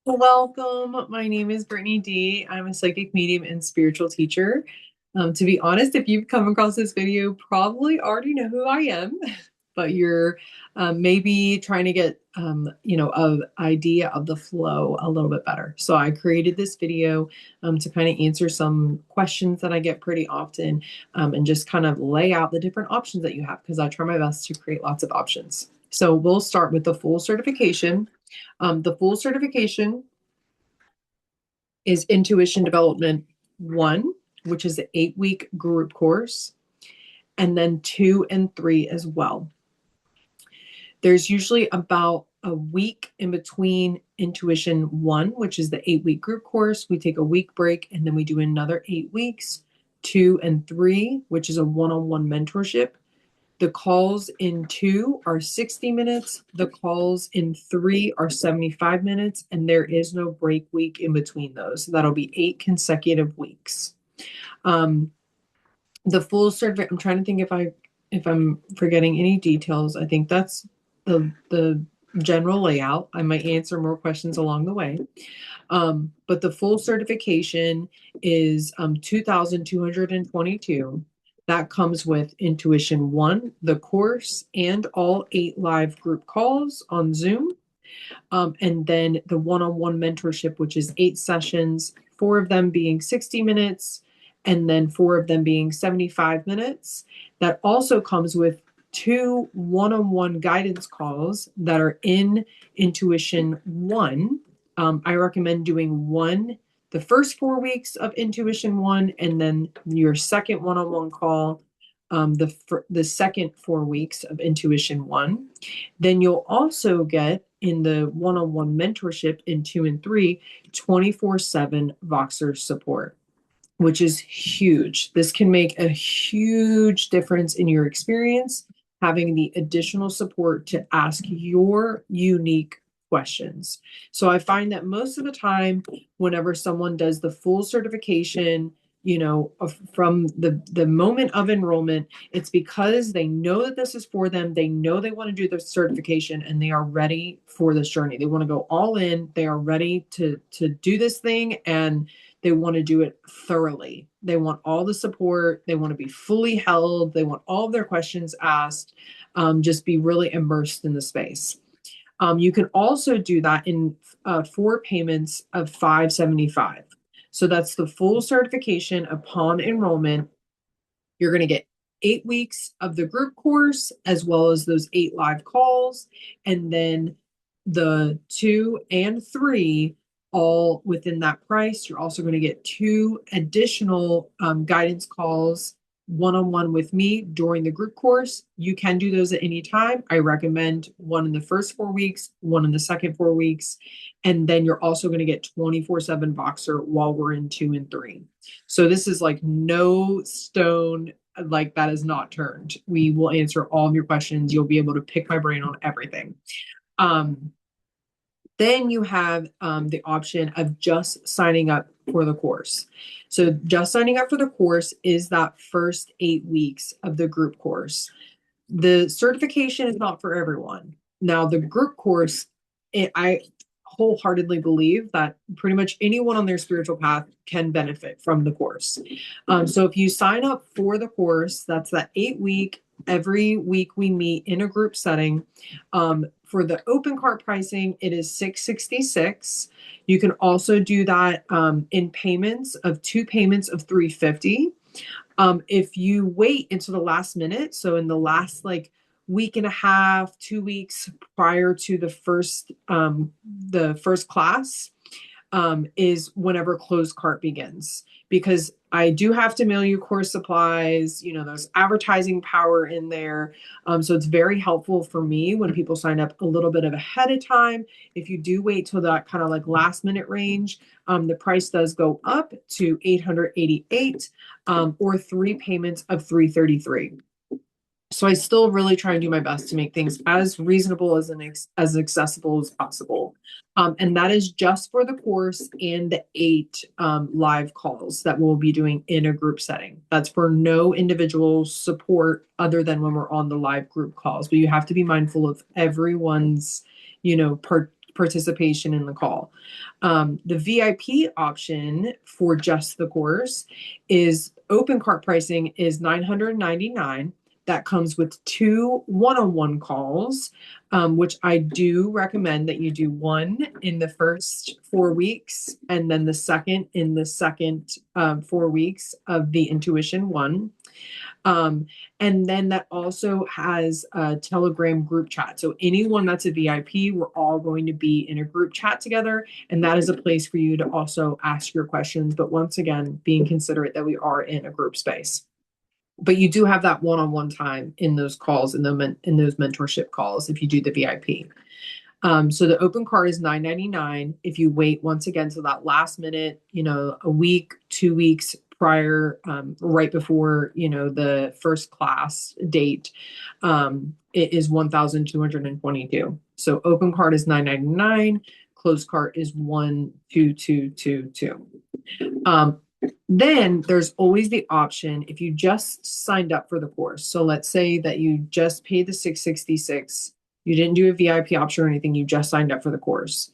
Welcome. My name is Brittany D. I'm a psychic medium and spiritual teacher. To be honest, if you've come across this video, probably already know who I am, but you're maybe trying to get an idea of the flow a little bit better. So I created this video to kind of answer some questions that I get pretty often, and just kind of lay out the different options that you have because I try my best to create lots of options. So we'll start with the full certification. The full certification is Intuition Development 1, which is an 8-week group course, and then 2 and 3 as well. There's usually about a week in between Intuition 1, which is the 8-week group course. We take a week break and then we do another 8 weeks. 2 and 3, which is a one-on-one mentorship. The calls in 2 are 60 minutes. The calls in 3 are 75 minutes, and there is no break week in between those. So that'll be 8 consecutive weeks. The full certificate, I'm trying to think if I'm forgetting any details. I think that's the general layout. I might answer more questions along the way. But the full certification is 2,222. That comes with Intuition 1, the course, and all 8 live group calls on Zoom. And then the one-on-one mentorship, which is 8 sessions, 4 of them being 60 minutes, and then 4 of them being 75 minutes. That also comes with 2 one-on-one guidance calls that are in Intuition 1. I recommend doing one the first 4 weeks of Intuition 1, and then your second one-on-one call the second 4 weeks of Intuition 1. Then you'll also get in the one-on-one mentorship in 2 and 3, 24/7 Voxer support, which is huge. This can make a huge difference in your experience, having the additional support to ask your unique questions. So I find that most of the time, whenever someone does the full certification, from the moment of enrollment, it's because they know that this is for them. They know they want to do the certification and they are ready for this journey. They want to go all in. They are ready to do this thing, and they want to do it thoroughly. They want all the support. They want to be fully held. They want all of their questions asked. Just be really immersed in the space. You can also do that in 4 payments of $575. So that's the full certification upon enrollment. You're going to get 8 weeks of the group course, as well as those 8 live calls, and then the 2 and 3 all within that price. You're also going to get 2 additional guidance calls, one-on-one with me during the group course. You can do those at any time. I recommend one in the first 4 weeks, one in the second 4 weeks, and then you're also going to get 24/7 Voxer while we're in 2 and 3. So this is like no stone, like that is not turned. We will answer all of your questions. You'll be able to pick my brain on everything. Then you have the option of just signing up for the course. So just signing up for the course is that first 8 weeks of the group course. The certification is not for everyone. Now, the group course, I wholeheartedly believe that pretty much anyone on their spiritual path can benefit from the course. So if you sign up for the course, that's that 8-week. Every week we meet in a group setting. For the open cart pricing, it is $666. You can also do that in payments of 2 payments of $350. If you wait until the last minute, so in the last week and a half, 2 weeks prior to the first class, is whenever closed cart begins, because I do have to mail you course supplies. There's advertising power in there. So it's very helpful for me when people sign up a little bit of ahead of time. If you do wait till that kind of last minute range, the price does go up to $888, or 3 payments of $333. So I still really try and do my best to make things as reasonable as accessible as possible. And that is just for the course and the 8 live calls that we'll be doing in a group setting. That's for no individual support other than when we're on the live group calls. But you have to be mindful of everyone's, participation in the call. The VIP option for just the course is open cart pricing is $999. That comes with 2 one-on-one calls, which I do recommend that you do one in the first 4 weeks and then the second in the second 4 weeks of the Intuition 1. And then that also has a Telegram group chat. So anyone that's a VIP, we're all going to be in a group chat together. And that is a place for you to also ask your questions. But once again, being considerate that we are in a group space. But you do have that one-on-one time in those calls, in those mentorship calls, if you do the VIP. So the open cart is $999. If you wait once again to that last minute, a week, 2 weeks prior, right before, the first class date, it is $1,222. So open cart is $999. Closed cart is $1,222. Then there's always the option if you just signed up for the course. So let's say that you just paid the $666. You didn't do a VIP option or anything. You just signed up for the course.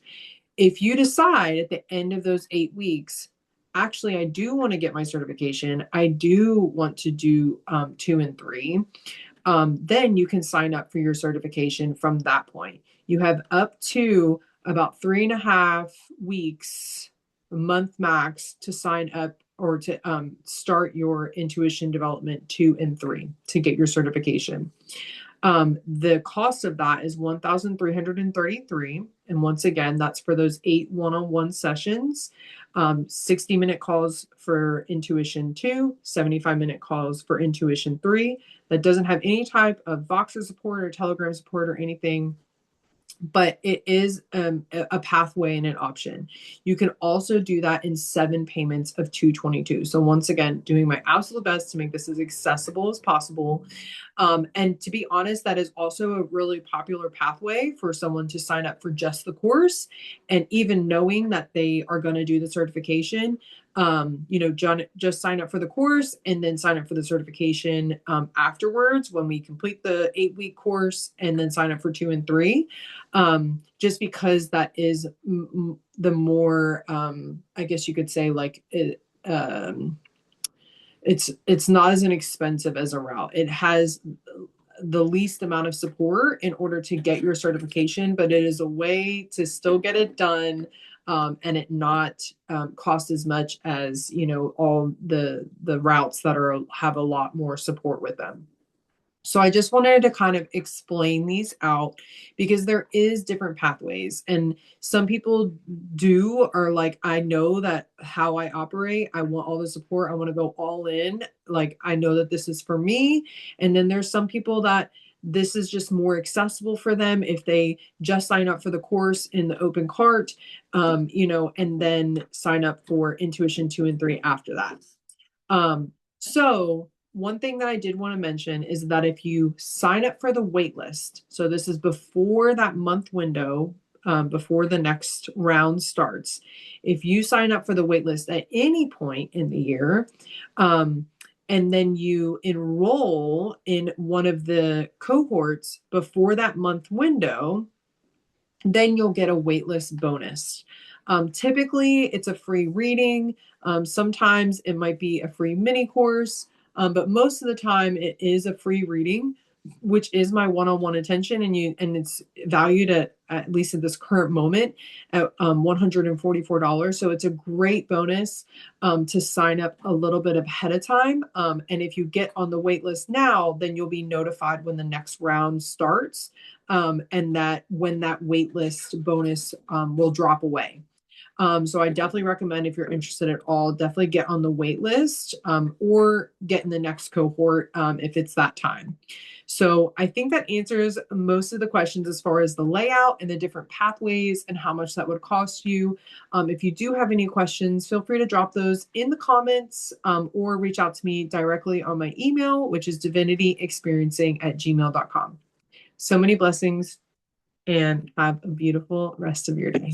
If you decide at the end of those 8 weeks, actually, I do want to get my certification. I do want to do 2 and 3. Then you can sign up for your certification from that point. You have up to about 3.5 weeks, a month max, to sign up or to start your intuition development 2 and 3 to get your certification. The cost of that is $1,333. And once again, that's for those 8 one-on-one sessions, 60-minute calls for Intuition 2, 75-minute calls for Intuition 3. That doesn't have any type of Voxer support or Telegram support or anything, but it is a pathway and an option. You can also do that in 7 payments of $222. So once again, doing my absolute best to make this as accessible as possible. And to be honest, that is also a really popular pathway for someone to sign up for just the course. And even knowing that they are going to do the certification, just sign up for the course and then sign up for the certification afterwards when we complete the 8-week course, and then sign up for 2 and 3. Just because that is the more, I guess you could say, like, it's not as inexpensive as a route. It has the least amount of support in order to get your certification, but it is a way to still get it done, and it not cost as much as all the routes that have a lot more support with them. So I just wanted to kind of explain these out because there is different pathways, and some people are like, I know that how I operate, I want all the support. I want to go all in. Like, I know that this is for me. And then there's some people that this is just more accessible for them if they just sign up for the course in the open cart, and then sign up for Intuition 2 and 3 after that. So one thing that I did want to mention is that if you sign up for the wait list, so this is before that month window, before the next round starts, if you sign up for the wait list at any point in the year, and then you enroll in one of the cohorts before that month window, then you'll get a waitlist bonus. Typically, it's a free reading. Sometimes it might be a free mini course. But most of the time it is a free reading, which is my one-on-one attention, and it's valued at least at this current moment at $144. So it's a great bonus to sign up a little bit ahead of time. And if you get on the wait list now, then you'll be notified when the next round starts, and that when that wait list bonus will drop away. So I definitely recommend, if you're interested at all, definitely get on the wait list, or get in the next cohort if it's that time. So I think that answers most of the questions as far as the layout and the different pathways and how much that would cost you. If you do have any questions, feel free to drop those in the comments, or reach out to me directly on my email, which is divinityexperiencing@gmail.com. So many blessings, and have a beautiful rest of your day.